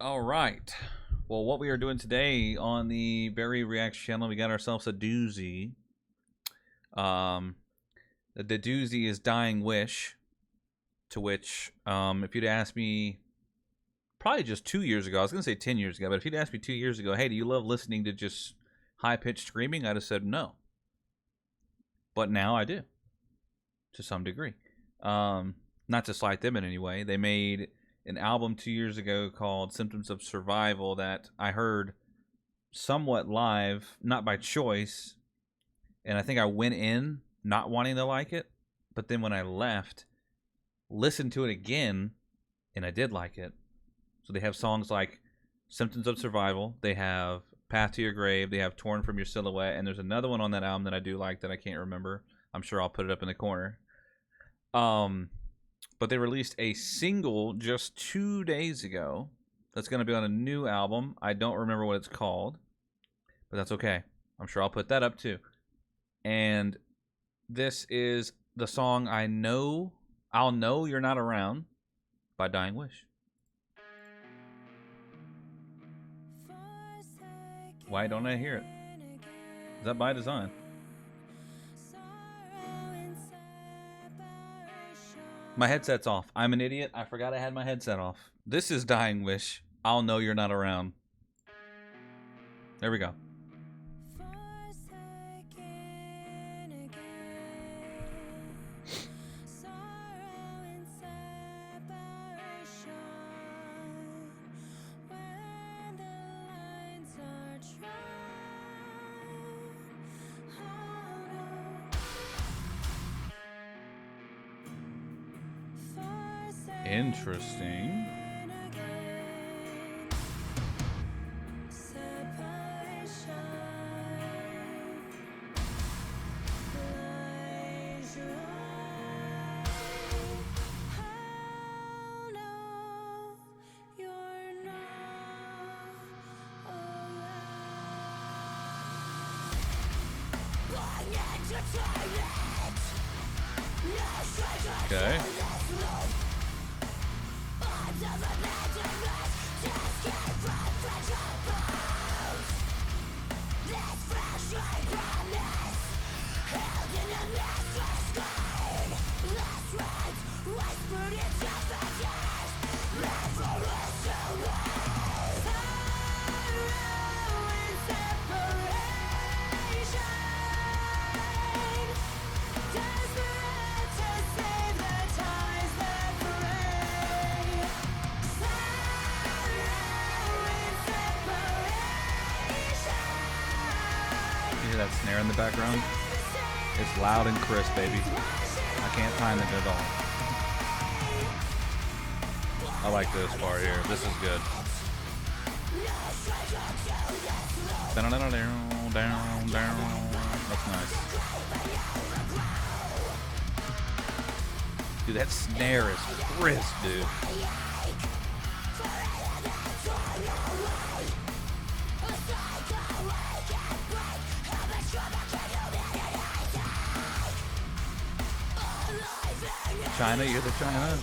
All right. Well, what we are doing today on the Berry Reacts channel, we got ourselves a doozy. Um, the doozy is Dying Wish, to which, if you'd asked me probably just 2 years ago, I was going to say 10 years ago, but if you'd asked me 2 years ago, hey, do you love listening to just high-pitched screaming? I'd have said no. But now I do, to some degree. Not to slight them in any way. They made an album 2 years ago called Symptoms of Survival that I heard somewhat live, not by choice, and I think I went in not wanting to like it, but then when I left, listened to it again, and I did like it. So they have songs like Symptoms of Survival, they have Path to Your Grave, they have Torn from Your Silhouette, and there's another one on that album that I do like that I can't remember. I'm sure I'll put it up in the corner. But they released a single just 2 days ago that's going to be on a new album. I don't remember what it's called, but that's okay. I'm sure I'll put that up too. And this is the song I'll Know You're Not Around by Dying Wish. Why don't I hear it? Is that by design? My headset's off. I'm an idiot. I forgot I had my headset off. This is Dying Wish. I'll Know You're Not Around. There we go. Interesting. Okay. You hear that snare in the background? It's loud and crisp, baby. I can't time it at all. I like this part here. This is good. That's nice. Dude, that snare is crisp, dude. China, you're the China?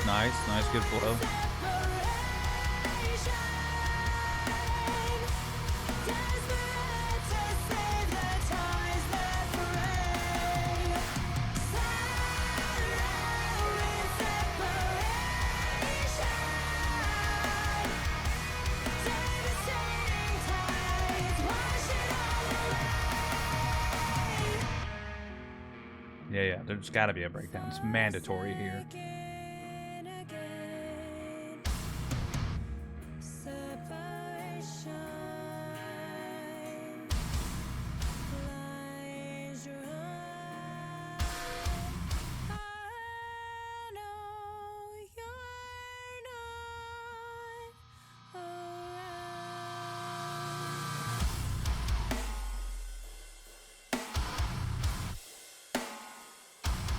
Nice, good flow. Yeah, there's got to be a breakdown. It's mandatory here.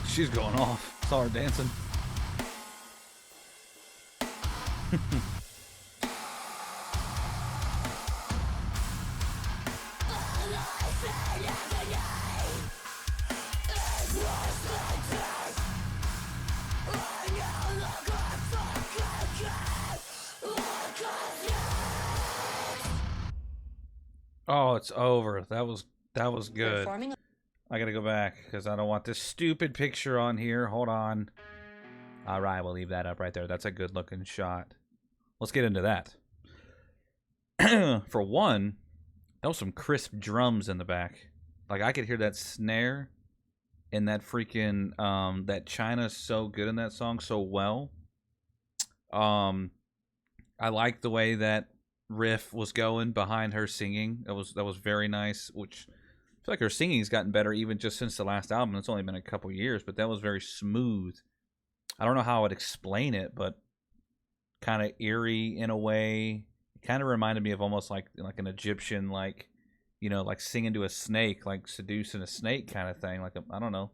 She's going off. Saw her dancing. Oh, it's over. That was good. Performing. I gotta go back because I don't want this stupid picture on here. Hold on. All right, we'll leave that up right there. That's a good looking shot. Let's get into that. For one, that was some crisp drums in the back. Like I could hear that snare and that freaking that China's so good in that song so well. Um I like the way that riff was going behind her singing. That was very nice, which I feel like her singing's gotten better even just since the last album. It's only been a couple years, but that was very smooth. I don't know how I would explain it, but kind of eerie in a way. It kind of reminded me of almost like an Egyptian, like like singing to a snake, like seducing a snake kind of thing. Like I don't know,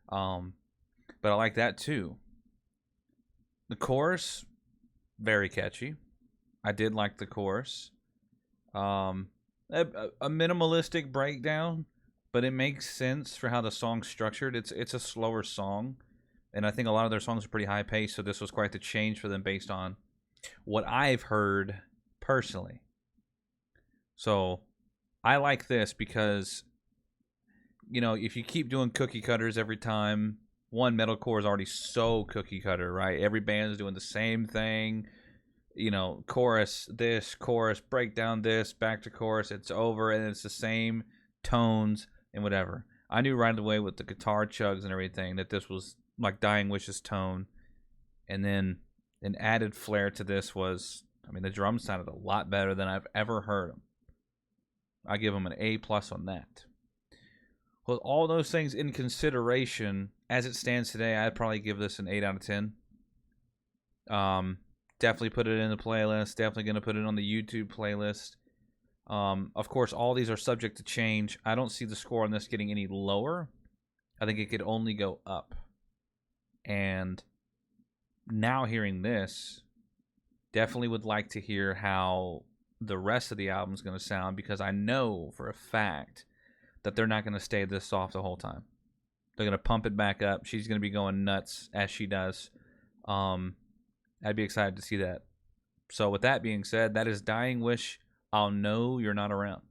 um, but I like that too. The chorus, very catchy. I did like the chorus. Um, a minimalistic breakdown, but it makes sense for how the song's structured. It's a slower song, and I think a lot of their songs are pretty high paced. So this was quite the change for them based on what I've heard personally. So I like this because if you keep doing cookie cutters every time, one metalcore is already so cookie cutter, right? Every band's doing the same thing. Chorus this, chorus breakdown this, back to chorus. It's over, and it's the same tones and whatever. I knew right away with the guitar chugs and everything that this was like Dying Wish's tone, and then an added flair to this was, I mean, the drums sounded a lot better than I've ever heard them. I give them an A+ on that. With all those things in consideration, as it stands today, I'd probably give this an 8 out of 10. Definitely put it in the playlist. Definitely going to put it on the YouTube playlist. Of course, all these are subject to change. I don't see the score on this getting any lower. I think it could only go up. And now hearing this, definitely would like to hear how the rest of the album is going to sound, because I know for a fact that they're not going to stay this soft the whole time. They're going to pump it back up. She's going to be going nuts as she does. I'd be excited to see that. So with that being said, that is Dying Wish, I'll Know You're Not Around.